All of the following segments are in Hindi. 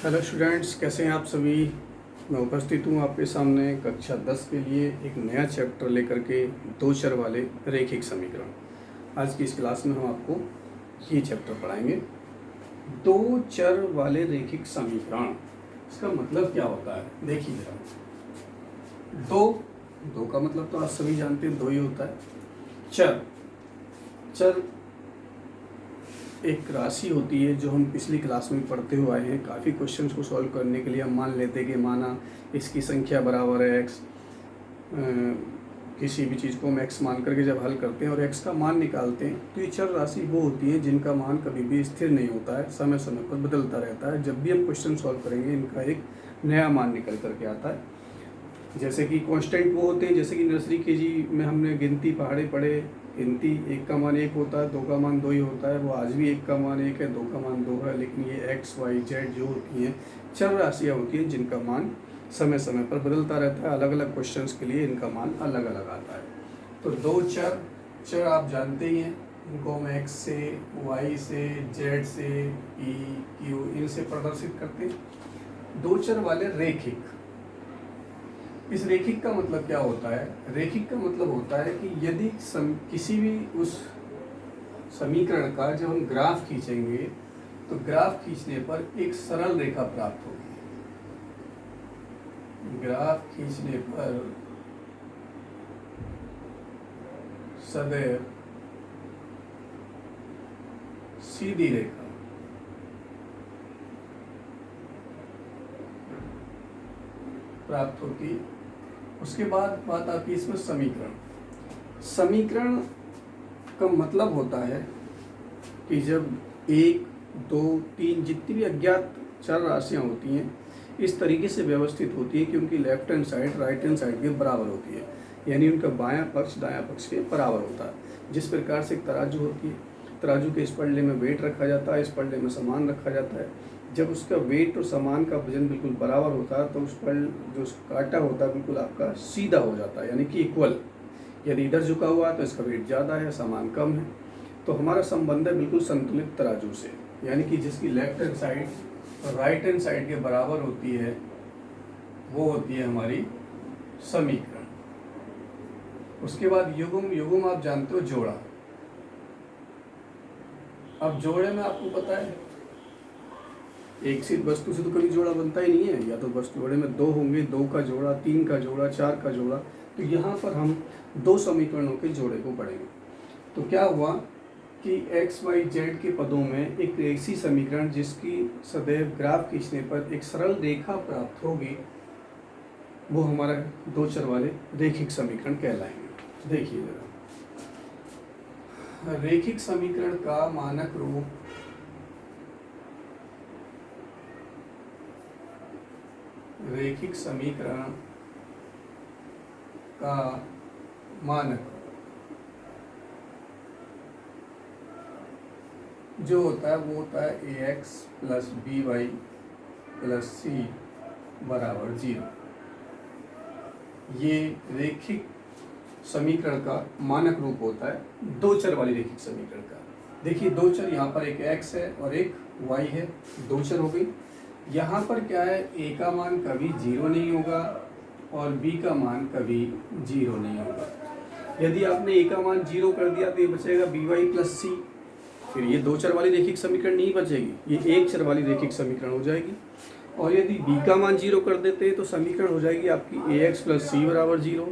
हेलो स्टूडेंट्स, कैसे हैं आप सभी। मैं उपस्थित हूँ आपके सामने कक्षा 10 के लिए एक नया चैप्टर लेकर के दो चर वाले रैखिक समीकरण। आज की इस क्लास में हम आपको ये चैप्टर पढ़ाएंगे, दो चर वाले रैखिक समीकरण। इसका मतलब क्या होता है, देखिए जरा। दो दो का मतलब तो आप सभी जानते हैं, दो ही होता है। चर चर एक राशि होती है जो हम पिछली क्लास में पढ़ते हुए आए हैं। काफ़ी क्वेश्चंस को सॉल्व करने के लिए हम मान लेते हैं कि माना इसकी संख्या बराबर है एक्स, किसी भी चीज़ को हम एक्स मान करके जब हल करते हैं और एक्स का मान निकालते हैं तो ये चर राशि वो होती है जिनका मान कभी भी स्थिर नहीं होता है, समय समय पर बदलता रहता है। जब भी हम क्वेश्चन सॉल्व करेंगे इनका एक नया मान निकल करके आता है। जैसे कि कांस्टेंट वो होते हैं, जैसे कि नर्सरी केजी में हमने गिनती पहाड़े पढ़े, गिनती एक का मान एक होता है, दो का मान दो ही होता है। वो आज भी एक का मान एक है, दो का मान दो है। लेकिन ये एक्स वाई जेड जो होती हैं चर राशियाँ होती हैं जिनका मान समय समय पर बदलता रहता है। अलग अलग क्वेश्चंस के लिए इनका मान अलग अलग आता है। तो दो चर आप जानते ही हैं, इनको हम एक्स से, वाई से, जेड से, पी क्यू इनसे प्रदर्शित करते हैं। दो चर वाले रैखिक। इस रैखिक का मतलब क्या होता है? रैखिक का मतलब होता है कि यदि किसी भी उस समीकरण का जब हम ग्राफ खींचेंगे तो ग्राफ खींचने पर एक सरल रेखा प्राप्त होगी। ग्राफ खींचने पर सदैव सीधी रेखा प्राप्त होती। उसके बाद बात आती है इसमें समीकरण का मतलब होता है कि जब एक, दो, तीन जितनी भी अज्ञात चर राशियाँ होती हैं इस तरीके से व्यवस्थित होती है कि उनकी left hand side right hand side के बराबर होती है, यानी उनका बायां पक्ष दायां पक्ष के बराबर होता है। जिस प्रकार से एक तराजू होती है, तराजू के इस पल्ले में वेट रखा जाता है, इस पल्ले में सामान रखा जाता है। जब उसका वेट और सामान का वजन बिल्कुल बराबर होता है तो उस पर जो कांटा होता है बिल्कुल आपका सीधा हो जाता है, यानी कि इक्वल। यदि इधर झुका हुआ है तो इसका वेट ज़्यादा है, सामान कम है। तो हमारा संबंध है बिल्कुल संतुलित तराजू से, यानी कि जिसकी लेफ्ट हैंड साइड और राइट हैंड साइड के बराबर होती है वो होती है हमारी समीकरण। उसके बाद युग्म आप जानते हो, जोड़ा। अब जोड़े में आपको पता है एक सी वस्तु से तो कभी जोड़ा बनता ही नहीं है, या तो वस्तु जोड़े में दो होंगे, दो का जोड़ा, तीन का जोड़ा, चार का जोड़ा। तो यहाँ पर हम दो समीकरणों के जोड़े को पढ़ेंगे। तो क्या हुआ कि एक्स वाई जेड के पदों में एक ऐसी समीकरण जिसकी सदैव ग्राफ खींचने पर एक सरल रेखा प्राप्त होगी, वो हमारा दो चर वाले रैखिक समीकरण कहलाएंगे। देखिए जरा, रैखिक समीकरण का मानक रूप रैखिक समीकरण का मानक जो होता है वो होता है ax plus B Y plus C बराबर 0। ये रैखिक समीकरण का मानक रूप होता है दो चर वाली रैखिक समीकरण का। देखिए दो चर, यहाँ पर एक x है और एक y है, दो चर हो गई। यहाँ पर क्या है, a का मान कभी 0 नहीं होगा और b का मान कभी 0 नहीं होगा। यदि आपने a का मान 0 कर दिया तो ये बचेगा बी वाई प्लस सी। फिर ये दो चर वाली रैखिक समीकरण नहीं बचेगी, ये एक चर वाली रैखिक समीकरण हो जाएगी। और यदि b का मान 0 कर देते हैं तो समीकरण हो जाएगी आपकी ax प्लस सी बराबर 0।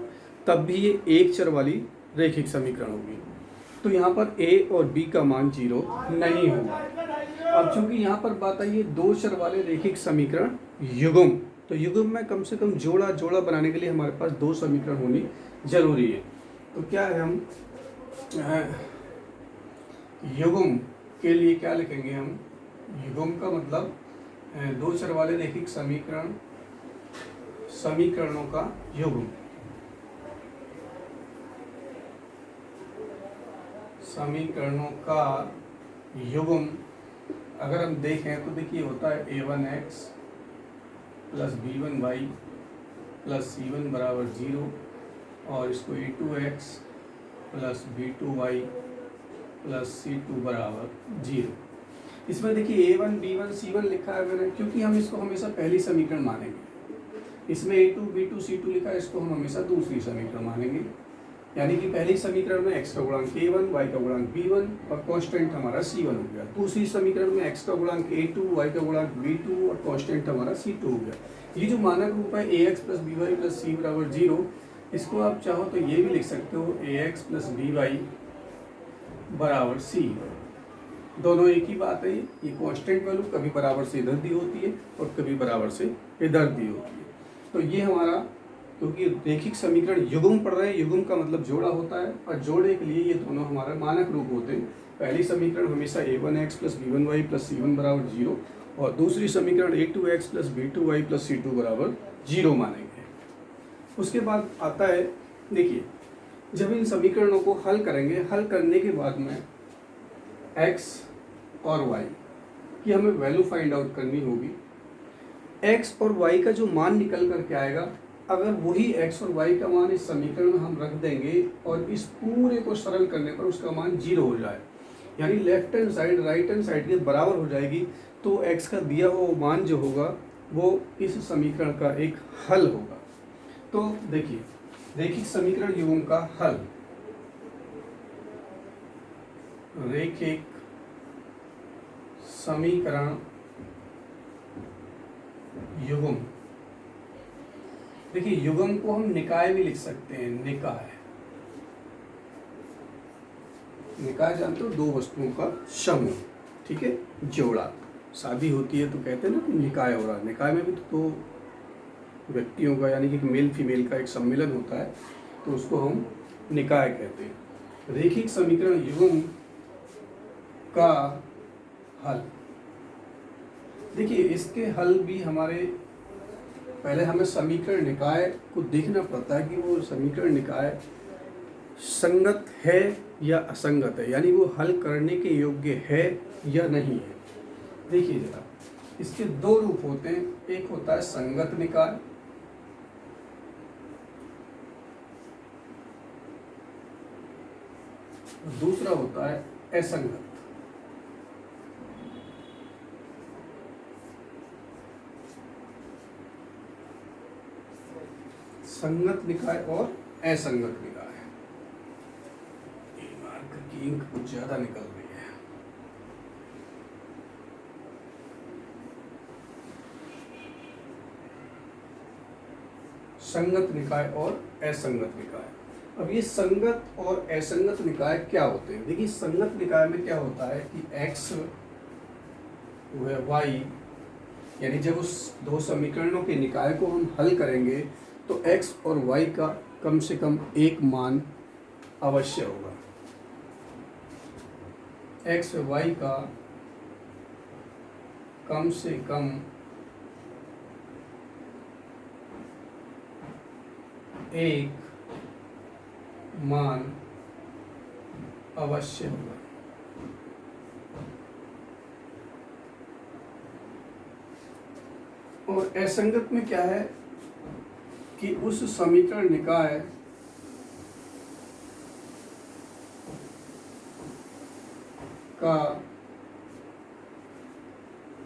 तब भी ये एक चर वाली रैखिक समीकरण होगी। तो यहाँ पर a और b का मान 0 नहीं होगा। अब चूंकि यहाँ पर बात आई है दो चर वाले रैखिक समीकरण युग्म, तो युग्म में कम से कम जोड़ा जोड़ा बनाने के लिए हमारे पास दो समीकरण होनी जरूरी है। तो क्या है, हम युग्म के लिए क्या लिखेंगे, हम युग्म का मतलब दो चर वाले रैखिक समीकरणों का युग्म। समीकरणों का युग्म अगर हम देखें तो देखिए होता है a1x plus b1y plus c1 बराबर 0 और इसको a2x plus b2y plus c2 बराबर 0। इसमें देखिए A1 B1 C1 लिखा है मैंने, क्योंकि हम इसको हमेशा पहली समीकरण मानेंगे। इसमें A2 B2 C2 लिखा है, इसको हम हमेशा दूसरी समीकरण मानेंगे। यानी कि पहली समीकरण में x का गुणांक A1, y का गुणांक B1 और कांस्टेंट हमारा C1 हो गया। दूसरी समीकरण में x का गुणांक A2, y का गुणांक B2 और कांस्टेंट हमारा C2 हो गया। ये जो मानक रूप है ax plus B Y plus C बराबर 0, इसको आप चाहो तो ये भी लिख सकते हो ax प्लस बी वाई बराबर सी। दोनों एक ही बात है। ये कांस्टेंट वैल्यू कभी बराबर से इधर दी होती है और कभी बराबर से इधर दी होती है। तो ये हमारा, क्योंकि रेखिक समीकरण युग्म पढ़ रहे हैं, युग्म का मतलब जोड़ा होता है, और जोड़े के लिए ये दोनों हमारे मानक रूप होते हैं। पहली समीकरण हमेशा a1x plus b1y plus c1 बराबर 0, और दूसरी समीकरण a2x plus b2y plus c2 बराबर 0 मानेंगे। उसके बाद आता है, देखिए जब इन समीकरणों को हल करेंगे, हल करने के बाद में x और y की हमें वैल्यू फाइंड आउट करनी होगी। x और y का जो मान निकल करके आएगा, अगर वही x और y का मान इस समीकरण में हम रख देंगे और इस पूरे को सरल करने पर उसका मान 0 हो जाए, यानी left hand side right hand side के बराबर हो जाएगी, तो x का दिया हुआ मान जो होगा वो इस समीकरण का एक हल होगा। तो देखिए रेखिक समीकरण युग्म का हल, रेखिक समीकरण युग्म, देखिए युग्म को हम निकाय भी लिख सकते हैं। निकाय, निकाय जानते हो, दो वस्तुओं का समूह, ठीक है, जोड़ा। शादी होती है तो कहते हैं ना कि निकाय हो रहा। निकाय में भी तो दो व्यक्तियों का, यानी कि मेल फीमेल का एक सम्मेलन होता है, तो उसको हम निकाय कहते हैं। रेखिक समीकरण युग्म का हल, देखिए इसके हल भी हमारे, पहले हमें समीकरण निकाय को देखना पड़ता है कि वो समीकरण निकाय संगत है या असंगत है, यानी वो हल करने के योग्य है या नहीं है। देखिए जरा, इसके दो रूप होते हैं, एक होता है संगत निकाय, दूसरा होता है असंगत। संगत निकाय और असंगत निकाय। मार्कर की इंक कुछ ज्यादा निकल रही है। संगत निकाय और असंगत निकाय। अब ये संगत और असंगत निकाय क्या होते हैं? देखिए संगत निकाय में क्या होता है कि x व y, यानी जब उस दो समीकरणों के निकाय को हम हल करेंगे तो x और y का कम से कम एक मान अवश्य होगा। x व y का कम से कम एक मान अवश्य होगा। और असंगत में क्या है कि उस समीकरण निकाय का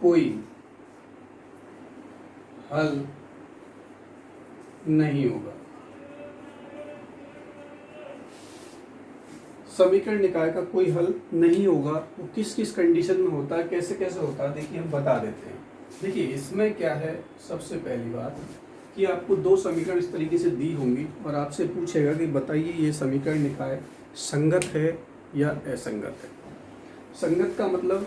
कोई हल नहीं होगा। समीकरण निकाय का कोई हल नहीं होगा। वो किस किस कंडीशन में होता है, कैसे कैसे होता है, देखिए हम बता देते हैं। देखिए इसमें क्या है, सबसे पहली बात कि आपको दो समीकरण इस तरीके से दी होंगी और आपसे पूछेगा कि बताइए ये समीकरण निकाय संगत है या असंगत है। संगत का मतलब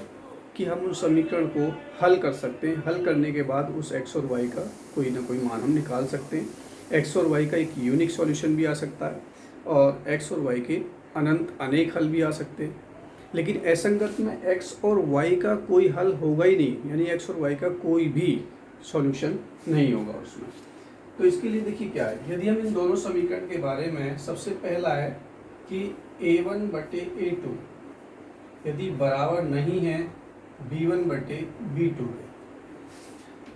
कि हम उस समीकरण को हल कर सकते हैं, हल करने के बाद उस x और y का कोई ना कोई मान हम निकाल सकते हैं। x और y का एक यूनिक सॉल्यूशन भी आ सकता है और x और y के अनंत अनेक हल भी आ सकते हैं। लेकिन असंगत में x और y का कोई हल होगा ही नहीं, यानी x और y का कोई भी सॉल्यूशन नहीं होगा उसमें। तो इसके लिए देखिए क्या है, यदि हम इन दोनों समीकरण के बारे में, सबसे पहला है कि a1 बटे a2 यदि बराबर नहीं है b1 बटे b2 है,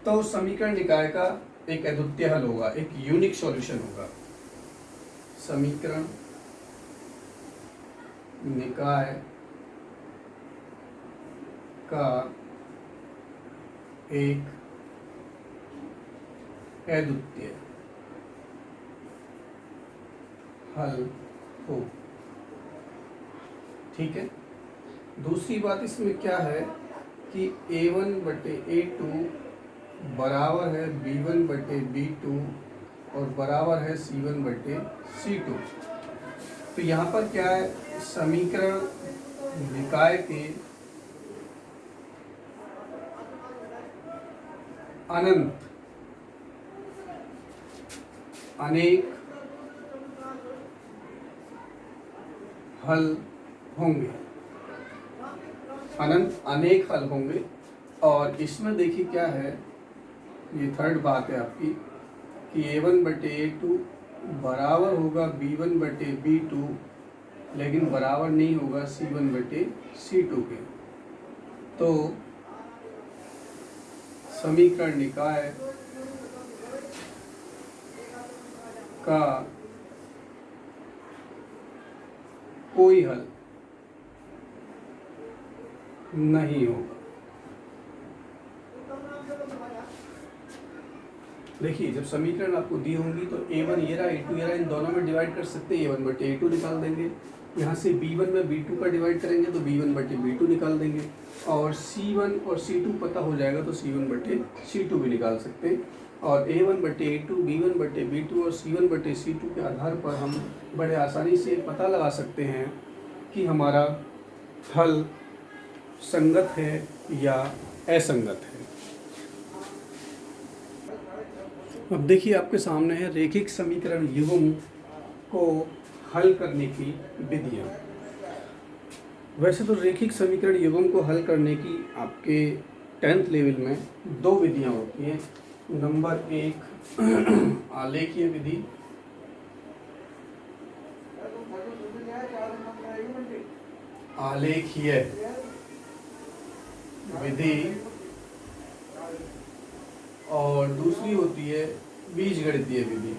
तो उस समीकरण निकाय का एक अद्वितीय हल होगा, एक यूनिक सॉल्यूशन होगा। समीकरण निकाय का एक अद्वितीय हल हो। ठीक है। दूसरी बात इसमें क्या है कि a1/a2 बराबर है b1/b2 और बराबर है c1/c2। तो यहाँ पर क्या है, समीकरण निकाय के अनंत अनेक हल होंगे, अनंत अनेक हल होंगे। और इसमें देखिए क्या है, ये थर्ड बात है आपकी कि a1/a2 बराबर होगा b1/b2 लेकिन बराबर नहीं होगा c1/c2 के। तो समीकरण निकाय का कोई हल नहीं होगा। देखिए जब समीकरण आपको दी होंगी तो a1 ये रहा, a2 ये रहा, इन दोनों में डिवाइड कर सकते हैं, a1/a2 निकाल देंगे। यहाँ से b1 में b2 का डिवाइड करेंगे तो b1/b2 निकाल देंगे, और c1 और c2 पता हो जाएगा तो c1/c2 भी निकाल सकते हैं। और a1/a2 b1/b2 और c1/c2 के आधार पर हम बड़े आसानी से पता लगा सकते हैं कि हमारा हल संगत है या असंगत है। अब देखिए आपके सामने है रेखिक समीकरण युग्म को हल करने की विधियाँ। वैसे तो रेखिक समीकरण युग्म को हल करने की आपके 10th लेवल में 2 विधियाँ होती हैं। नंबर 1 आलेखीय विधि, आलेखीय विधि, और दूसरी होती है बीजगणितीय विधि।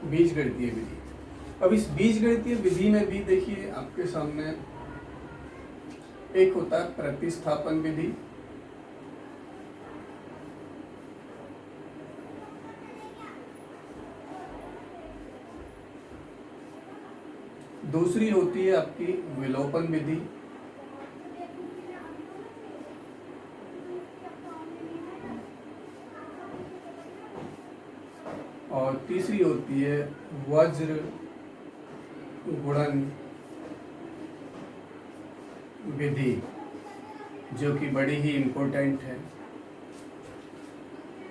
बीजगणितीय विधि। अब इस बीजगणितीय विधि में भी देखिए आपके सामने एक होता है प्रतिस्थापन विधि, दूसरी होती है आपकी विलोपन विधि, और तीसरी होती है वज्र गुणन विधि, जो कि बड़ी ही इम्पोर्टेंट है।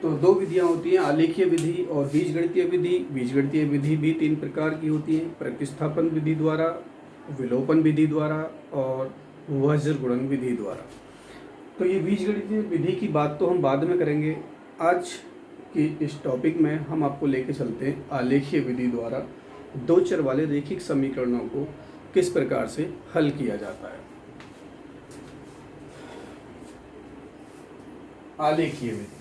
तो 2 विधियां होती हैं, आलेखीय विधि और बीजगणितीय विधि। बीजगणितीय विधि भी 3 प्रकार की होती है, प्रतिस्थापन विधि द्वारा, विलोपन विधि द्वारा और वज्र गुणन विधि द्वारा। तो ये बीजगणितीय विधि की बात तो हम बाद में करेंगे। आज की इस टॉपिक में हम आपको लेके चलते हैं आलेखीय विधि द्वारा 2 चर वाले रेखिक समीकरणों को किस प्रकार से हल किया जाता है। आलेखीय विधि।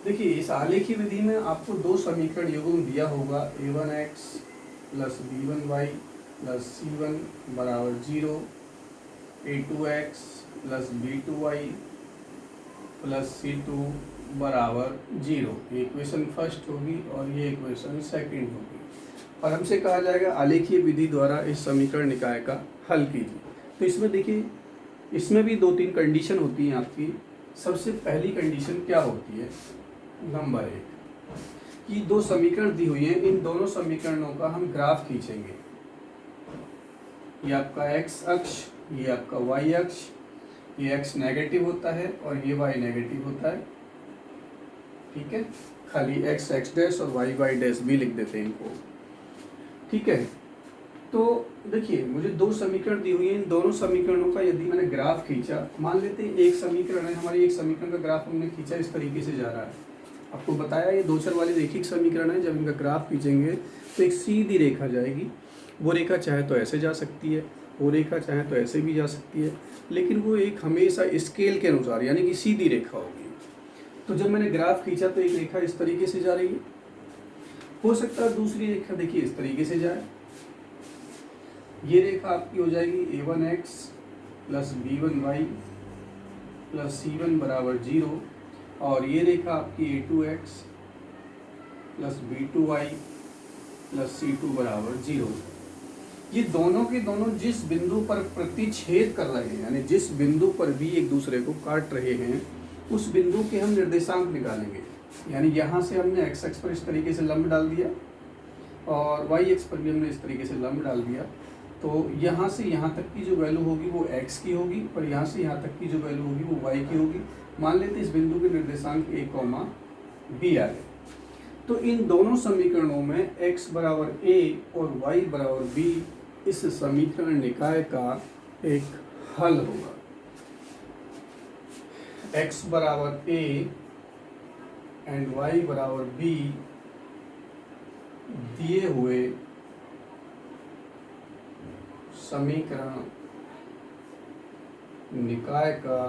देखिए इस आलेखीय विधि में आपको 2 समीकरण युग्म दिया होगा, a1x + b1y + c1 = 0, a2x + b2y + c2 = 0। ये इक्वेशन फर्स्ट होगी और ये इक्वेशन सेकंड होगी, और हमसे कहा जाएगा आलेखीय विधि द्वारा इस समीकरण निकाय का हल कीजिए। तो इसमें देखिए इसमें भी 2-3 कंडीशन होती हैं आपकी। सबसे पहली कंडीशन क्या होती है, नंबर 1 कि 2 समीकरण दी हुई हैं, इन दोनों समीकरणों का हम ग्राफ खींचेंगे। ये आपका x अक्ष, ये आपका y अक्ष, ये x नेगेटिव होता है और ये y नेगेटिव होता है। ठीक है, खाली x x' और y y' भी लिख देते हैं इनको। ठीक है, तो देखिए मुझे 2 समीकरण दी हुई हैं, इन दोनों समीकरणों का यदि मैंने ग्राफ खींचा, मान लेते हैं एक समीकरण है हमारी, एक समीकरण का ग्राफ हमने खींचा, इस तरीके से जा रहा है। आपको बताया ये 2 चर वाले रेखिक समीकरण है, जब इनका ग्राफ खींचेंगे तो एक सीधी रेखा जाएगी वो रेखा चाहे तो ऐसे जा सकती है, वो रेखा चाहे तो ऐसे भी जा सकती है, लेकिन वो एक हमेशा स्केल के अनुसार यानी कि सीधी रेखा होगी। तो जब मैंने ग्राफ खींचा तो एक रेखा इस तरीके से जा रही है, हो सकता है दूसरी रेखा देखिए इस तरीके से जाए। ये रेखा आपकी हो जाएगी a1x plus b1y plus c1 बराबर 0, और ये रेखा आपकी a2x plus b2y plus c2 बराबर 0। ये दोनों के दोनों जिस बिंदु पर प्रतिच्छेद कर रहे हैं, यानी जिस बिंदु पर भी एक दूसरे को काट रहे हैं, उस बिंदु के हम निर्देशांक निकालेंगे। यानी यहाँ से हमने एक्स एक्स पर इस तरीके से लंब डाल दिया और वाई एक्स पर भी हमने इस तरीके से लंब डाल दिया। तो यहाँ से यहाँ तक की जो वैल्यू होगी वो x की होगी और यहाँ से यहाँ तक की जो वैल्यू होगी वो y की होगी। मान लेते इस बिंदु के निर्देशांक a, b आ गए। तो इन दोनों समीकरणों में x बराबर a और y बराबर b इस समीकरण निकाय का एक हल होगा। x बराबर a एंड y बराबर b दिए हुए समीकरण निकाय का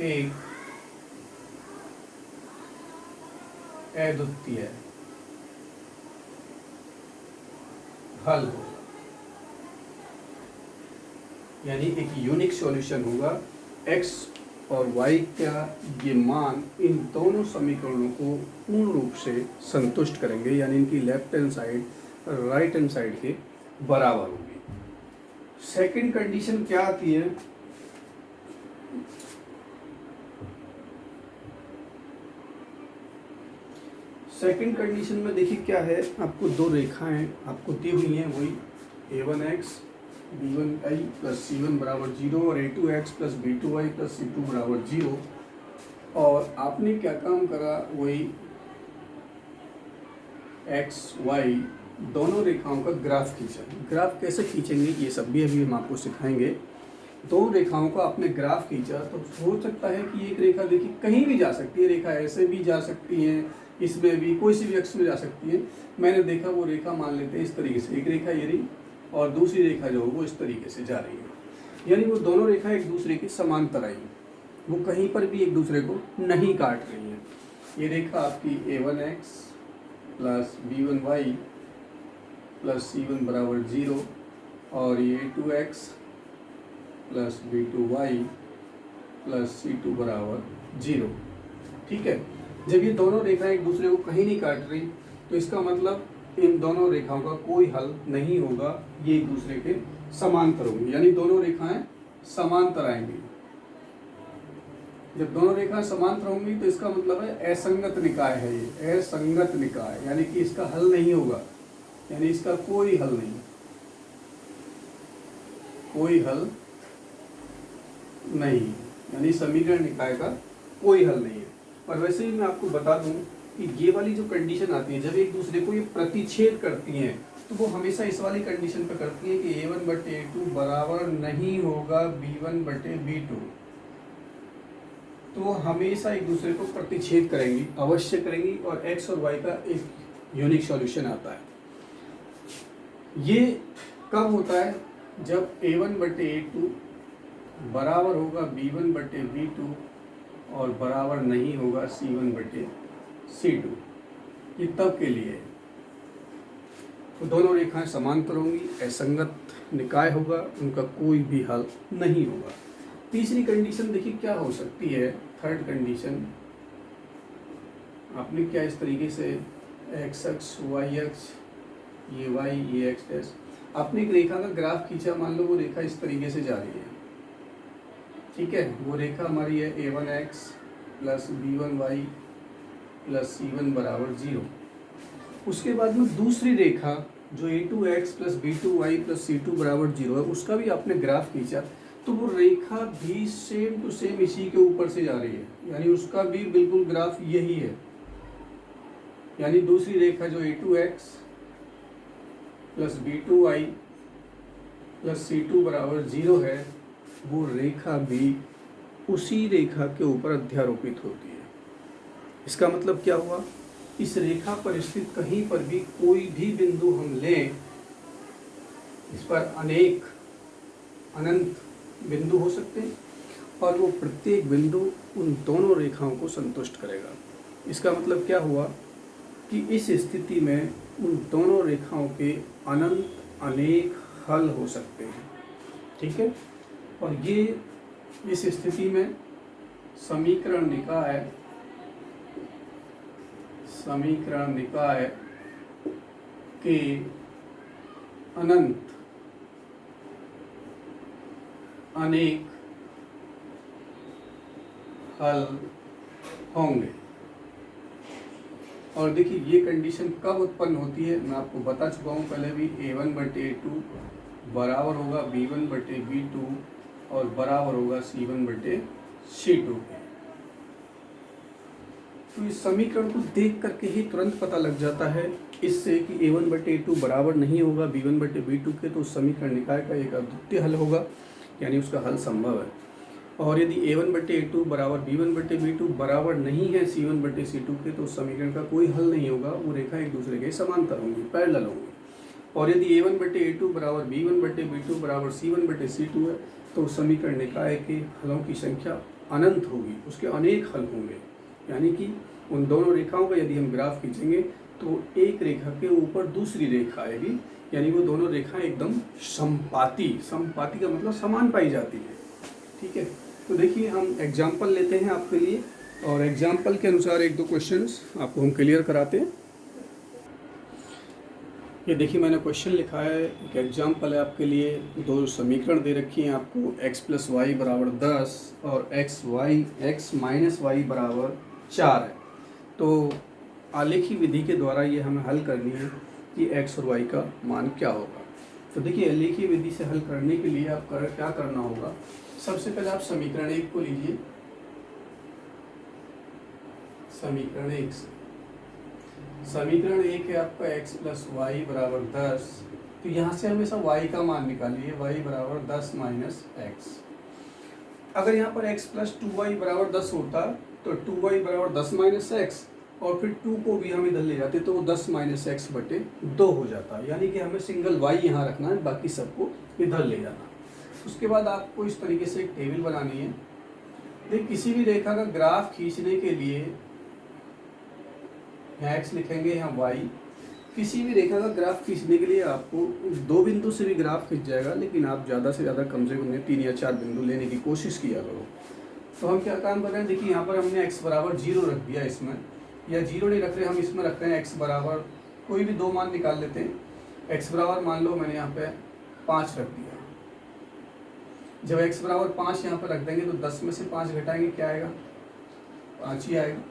एक अद्वितीय हल होगा, यानी एक यूनिक सॉल्यूशन होगा। x और y का ये मान इन दोनों समीकरणों को पूर्ण रूप से संतुष्ट करेंगे, यानी इनकी left hand side right hand side के बराबर होगी। सेकंड कंडीशन क्या आती है? सेकंड कंडीशन में देखिए क्या है, आपको दो रेखाएं आपको दी हुई हैं, वही a1x b1y प्लस c1 बराबर 0 और a2x plus b2y plus c2 बराबर 0। और आपने क्या काम करा, वही x y दोनों रेखाओं का ग्राफ खींचा। ग्राफ कैसे खींचेंगे ये सब भी अभी हम आपको सिखाएंगे। दो रेखाओं का आपने ग्राफ खींचा तो हो सकता है कि एक रेखा देखिए कहीं भी जा सकती है, रेखा ऐसे भी जा सकती है, इसमें भी कोई सी भी अक्ष में जा सकती है। मैंने देखा वो रेखा मान लेते हैं इस तरीके से, एक रेखा ये रही और दूसरी रेखा जो वो इस तरीके से जा रही है, यानी वो दोनों रेखा एक दूसरे के समांतर आई, वो कहीं पर भी एक दूसरे को नहीं काट रही है। ये रेखा आपकी a1x plus b1y plus c1 बराबर 0 और ये a2x plus b2y plus c2 बराबर 0। ठीक है, जब ये दोनों रेखाएं एक दूसरे को कहीं नहीं काट रही तो इसका मतलब इन दोनों रेखाओं का कोई हल नहीं होगा, ये एक दूसरे के समांतर होंगी, यानी दोनों रेखाएं समांतर आएंगी। जब दोनों रेखाएं समांतर होंगी तो इसका मतलब है असंगत निकाय है, ये असंगत निकाय, यानी कि इसका हल नहीं होगा, यानी इसका कोई हल नहीं, कोई हल नहीं, यानी समीकरण निकाय का कोई हल नहीं है। और वैसे ही मैं आपको बता दूं कि ये वाली जो कंडीशन आती है जब एक दूसरे को ये प्रतिच्छेद करती हैं तो वो हमेशा इस वाली कंडीशन पे करती है कि a1/a2 बराबर नहीं होगा b1/b2। तो वो हमेशा एक दूसरे को प्रतिच्छेद करेंगी, अवश्य करेंगी, और x और y का एक यूनिक सॉल्यूशन आता है। ये कब होता है? जब a1/a2 बराबर होगा b1/b2 और बराबर नहीं होगा c1/c2। ये तब के लिए है। तो दोनों रेखाएं समांतर होंगी, असंगत निकाय होगा, उनका कोई भी हल नहीं होगा। तीसरी कंडीशन देखिए क्या हो सकती है। थर्ड कंडीशन आपने क्या इस तरीके से x अक्ष y अक्ष ये y ये x, आपने एक रेखा का ग्राफ खींचा, मान लो वो रेखा इस तरीके से जा रही है। ठीक है, वो रेखा हमारी है a1x plus b1y plus c1 बराबर 0। उसके बाद में दूसरी रेखा जो a2x plus b2y plus c2 बराबर 0 है, उसका भी आपने ग्राफ खींचा तो वो रेखा भी सेम टू सेम इसी के ऊपर से जा रही है, यानी उसका भी बिल्कुल ग्राफ यही है। यानी दूसरी रेखा जो a2x plus b2y plus c2 बराबर 0 है, वो रेखा भी उसी रेखा के ऊपर अध्यारोपित होती है। इसका मतलब क्या हुआ, इस रेखा पर स्थित कहीं पर भी कोई भी बिंदु हम लें, इस पर अनेक अनंत बिंदु हो सकते हैं और वो प्रत्येक बिंदु उन दोनों रेखाओं को संतुष्ट करेगा। इसका मतलब क्या हुआ कि इस स्थिति में उन दोनों रेखाओं के अनंत अनेक हल हो सकते हैं, ठीक है। और ये इस स्थिति में समीकरण निकाय के अनंत अनेक हल होंगे। और देखिए ये कंडीशन कब उत्पन्न होती है, मैं आपको बता चुका हूँ पहले भी, A1/A2 बराबर होगा B1/B2 और बराबर होगा C1/C2 के। तो इस समीकरण को देख करके ही तुरंत पता लग जाता है इससे कि A1/A2 बराबर नहीं होगा B1/B2 के, तो उस समीकरण निकाय का एक अद्वितीय हल होगा, यानी उसका हल संभव है। और यदि A1/A2 बराबर B1/B2 बराबर नहीं है C1/C2 के, तो उस समीकरण का कोई हल नहीं होगा, वो रेखा एक दूसरे के समांतर होंगी, पैरेलल होंगी। और यदि A1/A2 बराबर B1/B2 बराबर C1/C2 है, तो उस समीकरण निकाय के हलों की संख्या अनंत होगी, उसके अनेक हल होंगे। यानी कि उन दोनों रेखाओं का यदि हम ग्राफ खींचेंगे तो एक रेखा के ऊपर दूसरी रेखा आएगी, यानी वो दोनों रेखाएं एकदम समपाती का मतलब समान पाई जाती है, ठीक है। तो देखिए हम एग्जाम्पल लेते हैं आपके लिए, और एग्जाम्पल के अनुसार एक दो क्वेश्चंस आपको हम क्लियर कराते हैं। ये देखिए मैंने क्वेश्चन लिखा है, एक एग्जाम्पल है आपके लिए। दो समीकरण दे रखी हैं आपको, x + y बराबर 10 और x - y बराबर 4 है। तो आलेखी विधि के द्वारा ये हमें हल करनी है कि x और y का मान क्या होगा। तो देखिए आलेखी विधि से हल करने के लिए आप क्या करना होगा, सबसे पहले आप समीकरण 1 को लीजिए। समीकरण 1 से समीकरण 1 है आपका x + y बराबर 10। तो यहाँ से हमेशा y का मान निकालिए, y बराबर 10 - x। अगर यहाँ पर x + 2y बराबर 10 होता तो 2y बराबर 10 - x, और फिर 2 को भी हम इधर ले जाते तो वो 10 - x/2 हो जाता। यानी कि हमें सिंगल y यहाँ रखना है, बाकी सबको इधर ले जाना। उसके बाद आपको इस तरीके से एक टेबल बनानी है। देख, किसी भी रेखा का ग्राफ खींचने के लिए यहाँ x लिखेंगे, यहाँ y। किसी भी रेखा का ग्राफ खींचने के लिए आपको 2 बिंदु से भी ग्राफ खींच जाएगा, लेकिन आप ज़्यादा से ज़्यादा कम से कम 3 या 4 बिंदु लेने की कोशिश किया करो। तो हम क्या काम कर रहे हैं, देखिए यहाँ पर हमने x बराबर 0 रख दिया इसमें, या 0 नहीं रख रहे, हम इसमें रखते हैं x बराबर कोई भी 2 मान निकाल लेते हैं। x बराबर मान लो मैंने यहाँ पे 5 रख दिया। जब x बराबर 5 यहाँ पर रख देंगे तो 10 में से 5 घटाएंगे, क्या आएगा, 5 ही आएगा।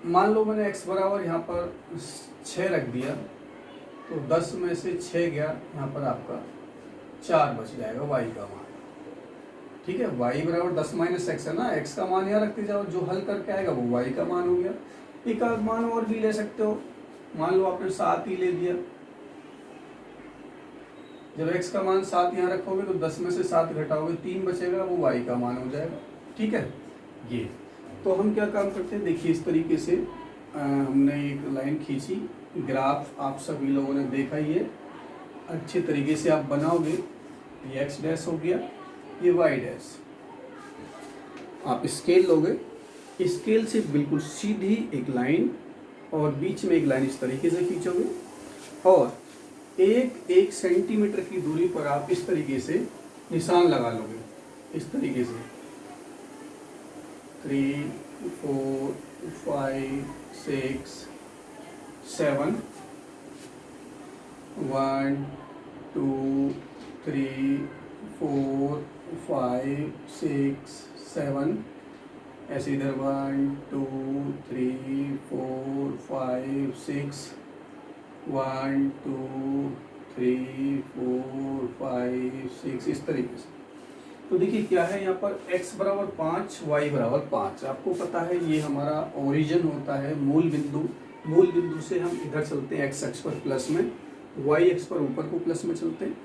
मान लो मैंने x बराबर यहाँ पर 6 रख दिया, तो 10 में से 6 गया, यहाँ पर आपका 4 बच जाएगा y का मान, ठीक है। y बराबर 10 - x है ना, x का मान यहाँ रखते जाओ, जो हल करके आएगा वो y का मान हो गया। एक आध मान और भी ले सकते हो, मान लो आपने 7 ही ले दिया। जब x का मान 7 यहाँ रखोगे तो 10 में से 7 घटाओगे, 3 बचेगा, वो y का मान हो जाएगा, ठीक है। ये तो हम क्या काम करते हैं, देखिए इस तरीके से हमने एक लाइन खींची, ग्राफ आप सभी लोगों ने देखा, ये अच्छे तरीके से आप बनाओगे। ये x डैश हो गया, ये y डैश। आप स्केल लोगे, स्केल से बिल्कुल सीधी एक लाइन और बीच में एक लाइन इस तरीके से खींचोगे, और 1 सेंटीमीटर की दूरी पर आप इस तरीके से निशान लगा लोगे, इस तरीके से 3 4 5 6 7 1 2 3 4 5 6 7, ऐसे इधर 1 2 3 4 5 6 1 2 3 4 5 6, इस तरीके से। तो देखिए क्या है यहाँ पर, x बराबर 5 y बराबर 5। आपको पता है ये हमारा ओरिजिन होता है, मूल बिंदु से हम इधर चलते हैं x अक्ष पर प्लस में, y अक्ष पर ऊपर को प्लस में चलते हैं,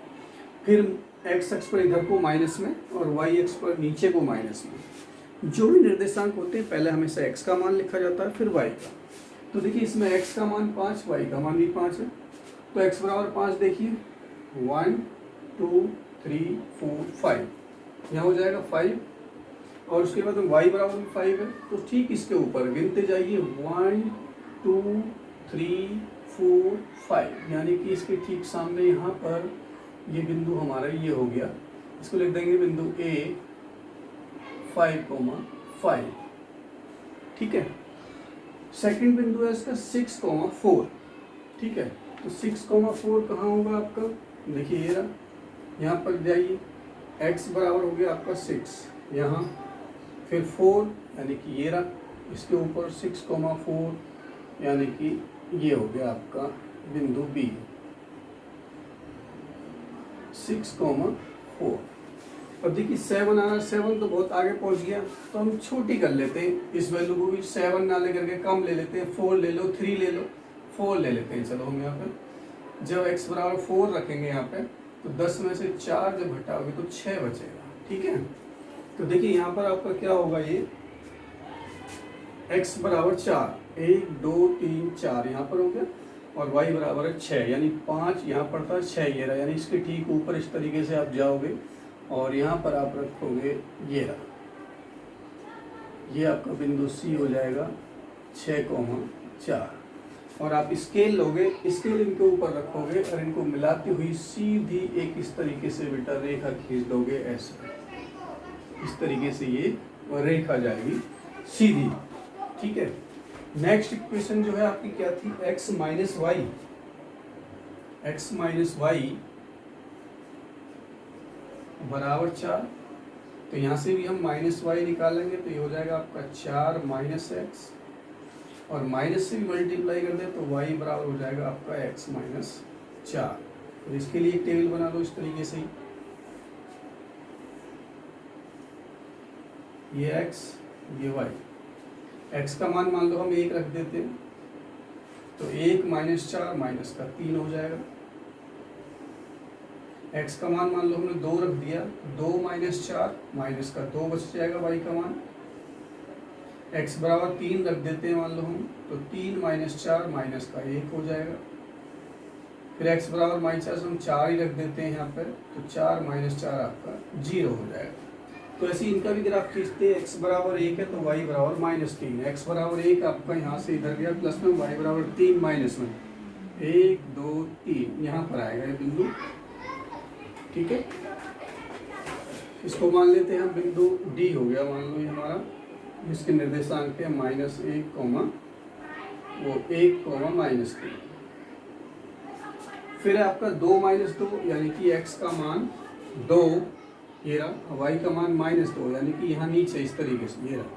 फिर x अक्ष पर इधर को माइनस में, और y अक्ष पर नीचे को माइनस में। जो भी निर्देशांक होते हैं पहले हमेशा x का मान लिखा जाता है फिर y का। तो देखिए इसमें x का मान 5, y का मान भी 5 है, तो x बराबर 5 देखिए 1 2 3 4 5, यहाँ हो जाएगा 5, और उसके बाद y बराबर भी 5 है, तो ठीक इसके ऊपर गिनते जाइए 1 2 3 4 5, यानी कि इसके ठीक सामने यहाँ पर ये बिंदु हमारा ये हो गया, इसको लिख देंगे बिंदु A 5,5, ठीक है। सेकंड बिंदु है इसका 6,4, ठीक है। तो 6,4 कहाँ होगा आपका, देखिए ये रहा, यहाँ पर जाइए, x बराबर हो गया आपका 6 यहाँ, फिर 4 यानी कि ये रहा, इसके ऊपर 6,4 यानी कि ये हो गया आपका बिंदु B 6,4। अब देखिए 7 आ रहा है, 7 तो बहुत आगे पहुंच गया, तो हम छोटी कर लेते हैं इस वैल्यू को भी, 7 ना लेकर के कम ले लेते हैं, 4 ले लो, 3 ले लो, 4 ले लेते हैं। चलो हम यहाँ पे जब x बराबर 4 रखेंगे यहाँ पे, तो 10 में से 4 जब हटाओगे तो 6 बचेगा, ठीक है। तो देखिए यहाँ पर आपका क्या होगा, ये x बराबर 4, 1 2 3 4 यहाँ पर हो गया, और y बराबर है 6, यानी 5 यहाँ पर था, 6 ये रहा, यानी इसके ठीक ऊपर इस तरीके से आप जाओगे और यहाँ पर आप रखोगे ये रहा, ये आपका बिंदु C हो जाएगा 6,4, और आप स्केल लोगे, स्केल इनके ऊपर रखोगे और इनको मिलाती हुई सीधी एक इस तरीके से बेटा रेखा खींच दोगे, ऐसे इस तरीके से ये रेखा जाएगी सीधी, ठीक है। नेक्स्ट इक्वेशन जो है आपकी क्या थी, x माइनस वाई बराबर 4, तो यहाँ से भी हम माइनस वाई निकालेंगे, तो ये हो जाएगा आपका 4 माइनस एक्स, और माइनस से भी मल्टीप्लाई कर दे तो y बराबर हो जाएगा आपका x माइनस 4। तो इसके लिए एक टेबल बना लो इस तरीके से, ये x ये y, x का मान मान लो हम 1 रख देते हैं, तो 1 माइनस 4 माइनस का 3 हो जाएगा। x का मान मान लो हमने 2 रख दिया, 2 माइनस 4 माइनस का 2 बच जाएगा y का मान। x बराबर 3 रख देते हैं मान लो हम, तो 3 माइनस 4 माइनस का 1 हो जाएगा। फिर x बराबर माइनस 4 से हम 4 ही रख देते हैं यहाँ पर, तो 4 माइनस 4 आपका 0 हो जाएगा। तो ऐसे इनका भी ग्राफ खींचते हैं, x बराबर 1 है तो y बराबर माइनस 3 है, x बराबर 1 आपका यहाँ से इधर गया प्लस में, y बराबर 3 माइनस में, 1 2 3 यहाँ पर आएगा ये बिंदु, ठीक है। इसको मान लेते हैं हम बिंदु D हो गया मान लो ये हमारा, जिसके निर्देशांक है -1 वो 1 माइनस 3। फिर है आपका 2 माइनस 2 यानी कि x का मान 2 ये रहा, y का मान -2 यानी कि यहाँ नीचे इस तरीके से ये रहा।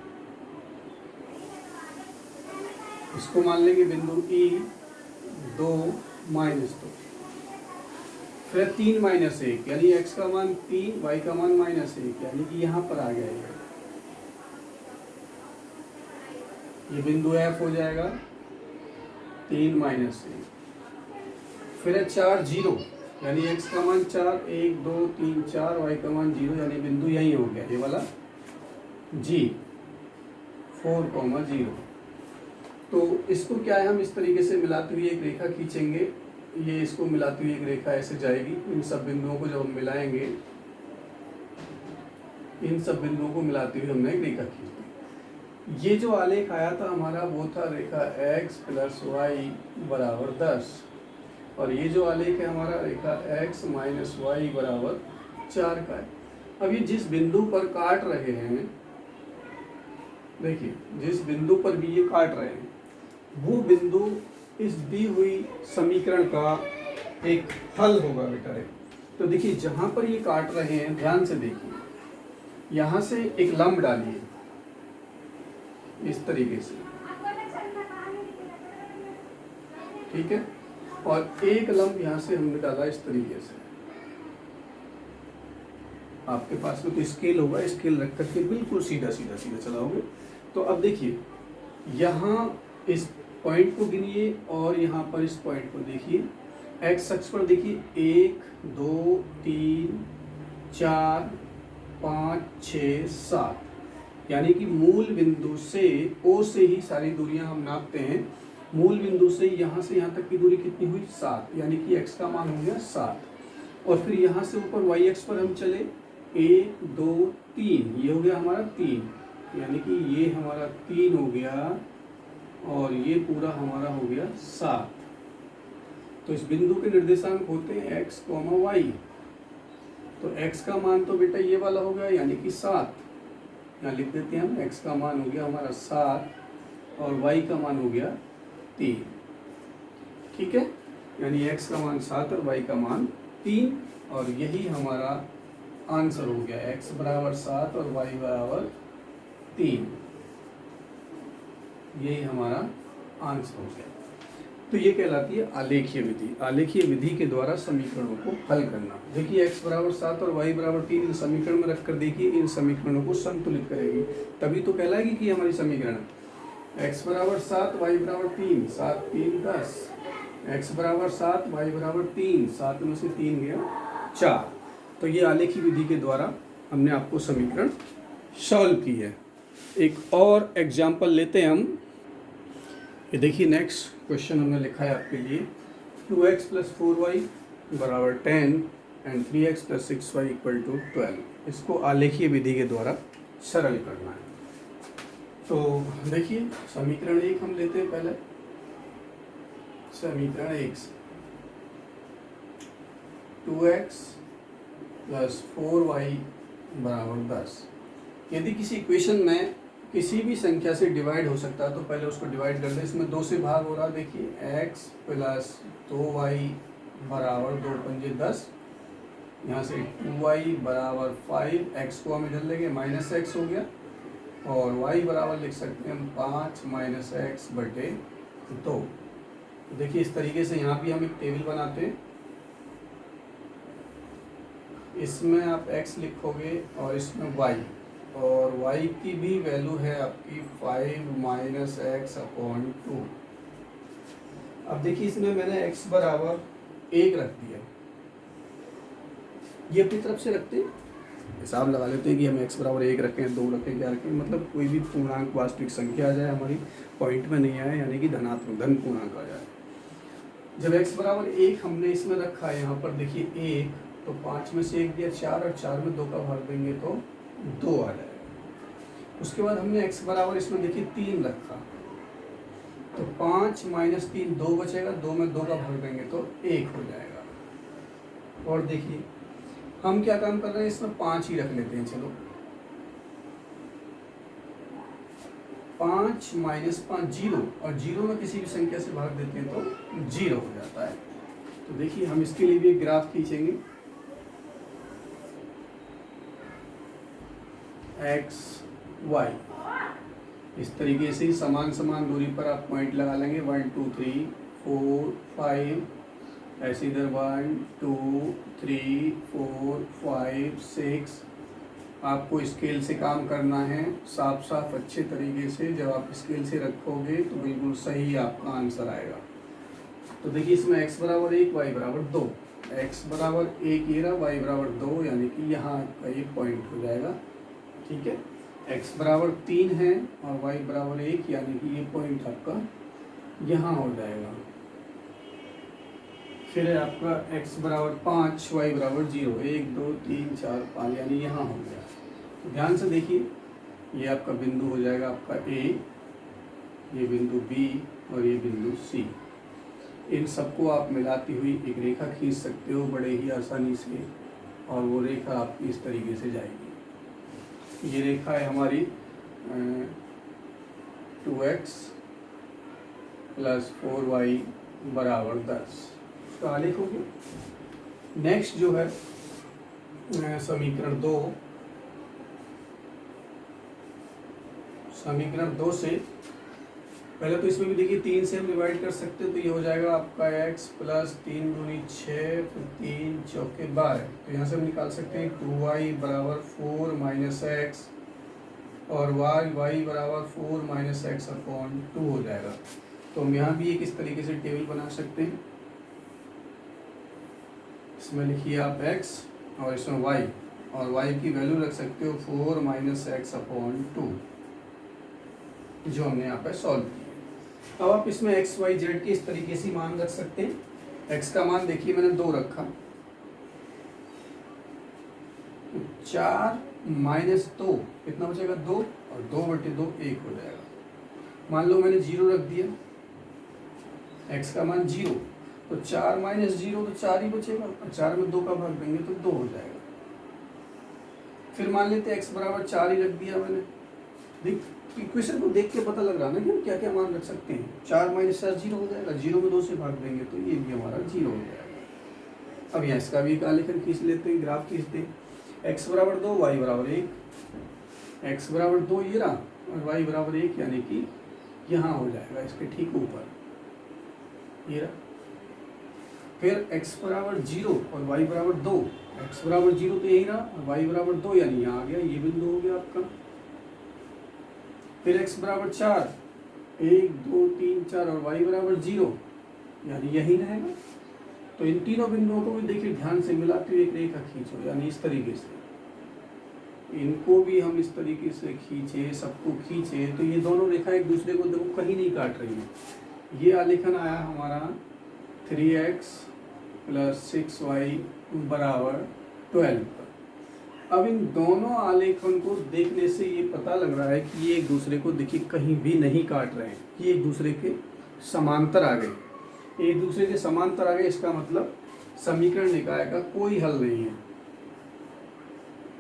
इसको मान लेंगे बिंदु E 2 माइनस 2। फिर 3 माइनस 1 यानी x का मान 3 y का मान -1 यानी कि यहाँ पर आ गया ये बिंदु F हो जाएगा 3 माइनस 1। फिर है 4 0 यानी x का मान 4 1 2 3 4 y का मान 0 यानी बिंदु यही हो गया ये वाला G 4,0। तो इसको क्या है, हम इस तरीके से मिलाते हुए एक रेखा खींचेंगे, ये इसको मिलाती हुई एक रेखा ऐसे जाएगी। इन सब बिंदुओं को जब हम मिलाएंगे, इन सब बिंदुओं को मिलाते हुए हमने एक रेखा खींची। ये जो आलेख आया था हमारा वो था रेखा x प्लस वाई बराबर 10, और ये जो आलेख है हमारा रेखा x माइनस वाई बराबर 4 का है। अब ये जिस बिंदु पर काट रहे हैं, देखिए जिस बिंदु पर भी ये काट रहे हैं वो बिंदु इस दी हुई समीकरण का एक हल होगा बेटा। तो देखिए जहाँ पर ये काट रहे हैं ध्यान से देखिए, यहाँ से एक लंब डालिए इस तरीके से, ठीक है, और एक लंब यहाँ से हमने डाला इस तरीके से। आपके पास में तो स्केल होगा, स्केल रख करके बिल्कुल सीधा सीधा सीधा चलाओगे। तो अब देखिए यहाँ इस पॉइंट को गिनिए और यहाँ पर इस पॉइंट को देखिए, एक्स अक्ष पर देखिए 1 2 3 4 5 6 7, यानी कि मूल बिंदु से ओ से ही सारी दूरियां हम नापते हैं। मूल बिंदु से यहाँ तक की दूरी कितनी हुई 7, यानी कि x का मान हो गया 7। और फिर यहाँ से ऊपर y अक्ष पर हम चले 1 2 3, ये हो गया हमारा 3, यानी कि ये हमारा 3 हो गया और ये पूरा हमारा हो गया 7। तो इस बिंदु के निर्देशांक होते हैं x, y। तो x का मान तो बेटा ये वाला हो गया यानी कि 7, यहाँ लिख देते हैं हम। x का मान हो गया हमारा 7 और y का मान हो गया 3। ठीक है, यानी x का मान 7 और y का मान 3, और यही हमारा आंसर हो गया। x बराबर 7 और y बराबर 3, यही हमारा आंसर हो गया। तो ये कहलाती है आलेखीय विधि। आलेखीय विधि के द्वारा समीकरणों को हल करना। देखिए x बराबर 7 और y बराबर 3 इन समीकरण में रखकर देखिए, इन समीकरणों को संतुलित करेगी, तभी तो कहलाएगी कि हमारी समीकरण। x बराबर 7 y बराबर 3, 7 3 10। x बराबर 7 y बराबर 3, 7 में से 3 गया 4। तो ये आलेखीय विधि के द्वारा हमने आपको समीकरण सॉल्व की है। एक और एग्जाम्पल लेते हैं हम। ये देखिए नेक्स्ट क्वेश्चन हमने लिखा है आपके लिए, 2x + 4y बराबर 10 एंड 3x + 6y = 12। इसको आलेखीय विधि के द्वारा सरल करना है। तो देखिए समीकरण 1 हम लेते हैं पहले। समीकरण 1 से 2x + 4y बराबर 10। यदि किसी इक्वेशन में किसी भी संख्या से डिवाइड हो सकता है तो पहले उसको डिवाइड कर दें। इसमें 2 से भाग हो रहा है, देखिए x + 2y बराबर 2 पंजे 10। यहाँ से 2y बराबर 5, x को हम इधर लेंगे -x हो गया, और y बराबर लिख सकते हैं हम 5 - x बटे 2। देखिए इस तरीके से यहाँ भी हम एक टेबल बनाते हैं। इसमें आप x लिखोगे और इसमें y, और y की भी वैल्यू है आपकी 5 - x/2। अब देखिए इसमें मैंने x बराबर 1 रख दिया। ये अपनी तरफ से रखते हैं, हिसाब लगा लेते हैं कि हम x बराबर 1 रखें, 2 रखें, क्या रखें, मतलब कोई भी पूर्णांक वास्तविक संख्या आ जाए, हमारी पॉइंट में नहीं आए, यानी कि धनात्मक धन पूर्णांक आ जाए। जब x बराबर 1 हमने इसमें रखा है, यहाँ पर देखिए 1, तो 5 में से 1 दिया 4, और 4 में 2 का भाग देंगे तो 2 आ जाएगा। उसके बाद हमने x बराबर इसमें देखिए 3 रखा, तो 5 - 3 2 बचेगा, 2 में 2 का भाग देंगे तो 1 हो जाएगा। और देखिए हम क्या काम कर रहे हैं, इसमें 5 ही रख लेते हैं। चलो 5 - 5 0, और 0 में किसी भी संख्या से भाग देते हैं तो 0 हो जाता है। तो देखिए हम इसके लिए भी एक ग्राफ खींचेंगे। x y, इस तरीके से समान समान दूरी पर आप पॉइंट लगा लेंगे, 1 2 3 4 5, ऐसे इधर 1 2 3 4 5 6। आपको स्केल से काम करना है, साफ साफ अच्छे तरीके से। जब आप स्केल से रखोगे तो बिल्कुल सही आपका आंसर आएगा। तो देखिए इसमें x बराबर 1 y बराबर 2, x बराबर 1 ये रहा, y बराबर 2, यानी कि यहाँ का ये पॉइंट हो जाएगा। ठीक है, x बराबर 3 है और y बराबर 1, यानी कि ये पॉइंट आपका यहाँ हो जाएगा। फिर है आपका x बराबर 5, y बराबर 0, 1 2 3 4 5, यानी यहाँ हो गया। तो ध्यान से देखिए, ये आपका बिंदु हो जाएगा आपका A, ये बिंदु B और ये बिंदु C। इन सबको आप मिलाती हुई एक रेखा खींच सकते हो बड़े ही आसानी से, और वो रेखा आपकी इस तरीके से जाएगी। ये रेखा है हमारी 2x + 4y बराबर 10 का आलेख हो गया। नेक्स्ट जो है समीकरण 2। समीकरण 2 से पहले तो इसमें भी देखिए 3 से हम डिवाइड कर सकते हैं, तो ये हो जाएगा आपका x + 3 दूनी 6, फिर 3 चौके 12। तो यहाँ से हम निकाल सकते हैं 2y बराबर 4 - x, और y बराबर 4 - x/2 हो जाएगा। तो हम यहाँ भी एक इस तरीके से टेबल बना सकते हैं। इसमें लिखिए आप x और इसमें y, और y की वैल्यू रख सकते हो 4 माइनस एक्स अपॉन 2, जो हमने यहाँ पे सॉल्व किया। अब आप इसमें एक्स वाई जेड के इस तरीके से मान रख सकते हैं। एक्स का मान देखिए मैंने 2 रखा, 4 माइनस 2 कितना बचेगा 2, और 2/2 1 हो जाएगा। मान लो मैंने 0 रख दिया, एक्स का मान 0, तो 4 माइनस 0 तो 4 ही बचेगा, और 4 में 2 का भाग देंगे तो 2 हो जाएगा। फिर मान लेते हैं एक्स बराबर 4 ही रख दिया मैंने। देख इक्वेशन को देख के पता लग रहा है ना कि हम क्या क्या मान रख सकते हैं। 4 माइनस 4 0 हो जाएगा, 0 में 2 से भाग देंगे तो ये भी हमारा 0 हो जाएगा। अब यहाँ इसका भी एक आलेखन खींच लेते हैं, ग्राफ खींचते हैं। एक्स बराबर 2, वाई बराबर 1, एक्स बराबर 2 ये रहा, और वाई बराबर 1 यानी कि यहाँ हो जाएगा इसके ठीक ऊपर ये रहा। फिर एक्स बराबर 0 और वाई बराबर 2, एक्स बराबर 0 तो यही रहा, और वाई बराबर 2 यानी यहाँ आ गया, ये बिंदु हो गया आपका। फिर एक्स बराबर 4, 1 2 3 4, और वाई बराबर 0 यानी यही रहेगा। तो इन तीनों बिंदुओं को भी देखिए ध्यान से मिलाते हुए एक रेखा खींचो, यानी इस तरीके से इनको भी हम इस तरीके से खींचे, सबको खींचे, तो ये दोनों रेखा एक दूसरे को देखो कहीं नहीं काट रही है। ये आलेखन आया हमारा 3x + 6y बराबर 12 पर। अब इन दोनों आलेखन को देखने से ये पता लग रहा है कि ये एक दूसरे को देखिए कहीं भी नहीं काट रहे हैं, ये एक दूसरे के समांतर आ गए। एक दूसरे के समांतर आ गए, इसका मतलब समीकरण निकाय का कोई हल नहीं है।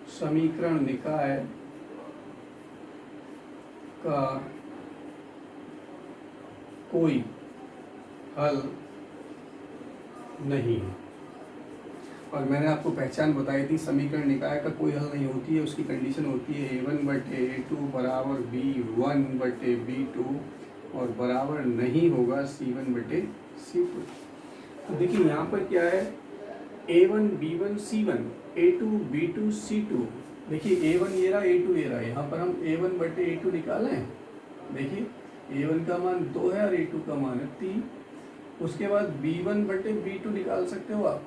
समीकरण निकाय का कोई हल नहीं है। और मैंने आपको पहचान बताई थी, समीकरण निकाय का कोई हल नहीं होती है, उसकी कंडीशन होती है a1/a2 बराबर b1/b2 और बराबर नहीं होगा c1/c2। तो देखिए यहाँ पर क्या है, a1 b1 c1, a2 b2 c2। देखिए a1 ये रहा, a2 ये रहा, यहाँ पर हम a1/a2 निकालें। देखिए a1 का मान 2 है और a2 का मान है 3। उसके बाद b1/b2 निकाल सकते हो आप।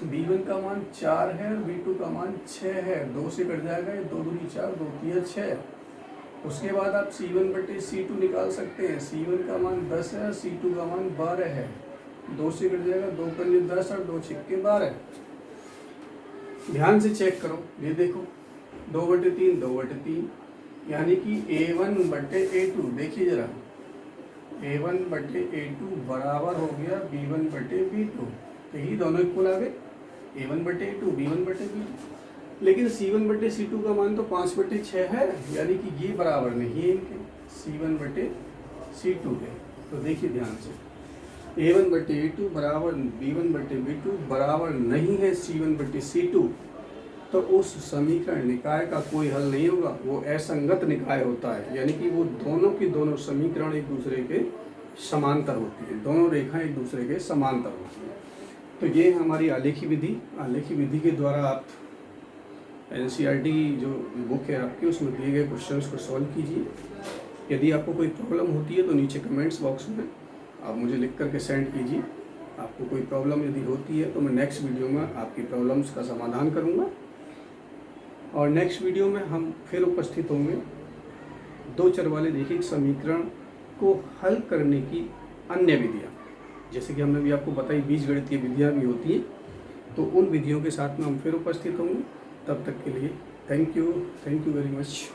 b1 का मान 4 है और b2 का मान 6 है, 2 से कट जाएगा, 2 दूनी 4, 2 तिया 6। उसके बाद आप c1/c2 निकाल सकते हैं। c1 का मान 10 है और c2 का मान 12 है, 2 से कट जाएगा, 2 पंजे 10 और 2 छिक्के 12। ध्यान से चेक करो, ये देखो 2/3 2/3, यानी कि a1/a2। देखिए जरा a1/a2 बराबर हो गया b1/b2, यही दोनों इक्वल आ गए, a1/a2 b1/b2। लेकिन c1/c2 का मान तो 5/6 है, यानी कि ये बराबर नहीं है इनके c1/c2 के। तो देखिए ध्यान से a1/a2 बराबर b1/b2 बराबर नहीं है c1/c2, तो उस समीकरण निकाय का कोई हल नहीं होगा, वो असंगत निकाय होता है। यानी कि वो दोनों की दोनों समीकरण एक दूसरे के समांतर होती है, दोनों रेखाएं एक दूसरे के समांतर होती हैं। तो ये हमारी आलेखी विधि। आलेखी विधि के द्वारा आप NCERT की जो बुक है आपकी, उसमें दिए गए क्वेश्चंस को सॉल्व कीजिए। यदि आपको कोई प्रॉब्लम होती है तो नीचे कमेंट्स बॉक्स में आप मुझे लिख करके सेंड कीजिए। आपको कोई प्रॉब्लम यदि होती है तो मैं नेक्स्ट वीडियो में आपकी प्रॉब्लम्स का समाधान करूँगा। और नेक्स्ट वीडियो में हम फिर उपस्थित होंगे 2 चर वाले रैखिक समीकरण को हल करने की अन्य विधियाँ, जैसे कि हमने भी आपको बताई बीजगणितीय विधियाँ भी होती हैं, तो उन विधियों के साथ में हम फिर उपस्थित होंगे। तब तक के लिए थैंक यू वेरी मच।